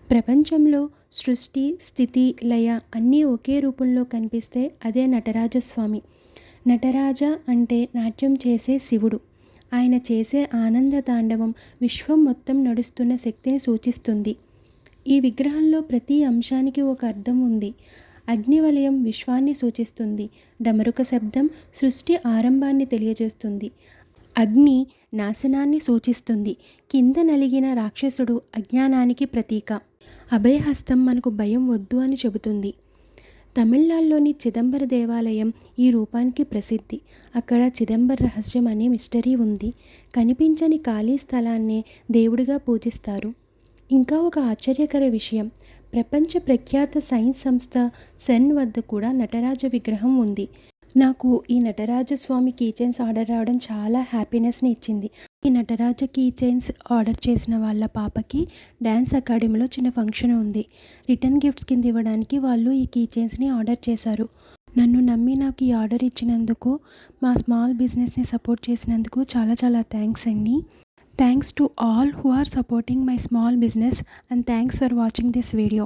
ప్రపంచంలో సృష్టి, స్థితి, లయ అన్నీ ఒకే రూపంలో కనిపిస్తే అదే నటరాజస్వామి. నటరాజ అంటే నాట్యం చేసే శివుడు. ఆయన చేసే ఆనంద తాండవం విశ్వం మొత్తం నడుస్తున్న శక్తిని సూచిస్తుంది. ఈ విగ్రహంలో ప్రతి అంశానికి ఒక అర్థం ఉంది. అగ్నివలయం విశ్వాన్ని సూచిస్తుంది. డమరుక శబ్దం సృష్టి ఆరంభాన్ని తెలియజేస్తుంది. అగ్ని నాశనాన్ని సూచిస్తుంది. కింద నలిగిన రాక్షసుడు అజ్ఞానానికి ప్రతీక. అభయహస్తం మనకు భయం వద్దు అని చెబుతుంది. తమిళనాడులోని చిదంబర దేవాలయం ఈ రూపానికి ప్రసిద్ధి. అక్కడ చిదంబర రహస్యం అనే మిస్టరీ ఉంది. కనిపించని ఖాళీ స్థలాన్నే దేవుడిగా పూజిస్తారు. ఇంకా ఒక ఆశ్చర్యకర విషయం, ప్రపంచ ప్రఖ్యాత సైన్స్ సంస్థ సెన్ వద్ద కూడా నటరాజ విగ్రహం ఉంది. నాకు ఈ నటరాజస్వామి కీచైన్స్ ఆర్డర్ రావడం చాలా హ్యాపీనెస్ని ఇచ్చింది. ఈ నటరాజ కీచైన్స్ ఆర్డర్ చేసిన వాళ్ళ పాపకి డ్యాన్స్ అకాడమీలో చిన్న ఫంక్షన్ ఉంది. రిటర్న్ గిఫ్ట్స్ కింద ఇవ్వడానికి వాళ్ళు ఈ కీచైన్స్ని ఆర్డర్ చేశారు. నన్ను నమ్మి నాకు ఈ ఆర్డర్ ఇచ్చినందుకు, మా స్మాల్ బిజినెస్ని సపోర్ట్ చేసినందుకు చాలా చాలా థ్యాంక్స్ అండి. Thanks to all who are supporting my small business and thanks for watching this video.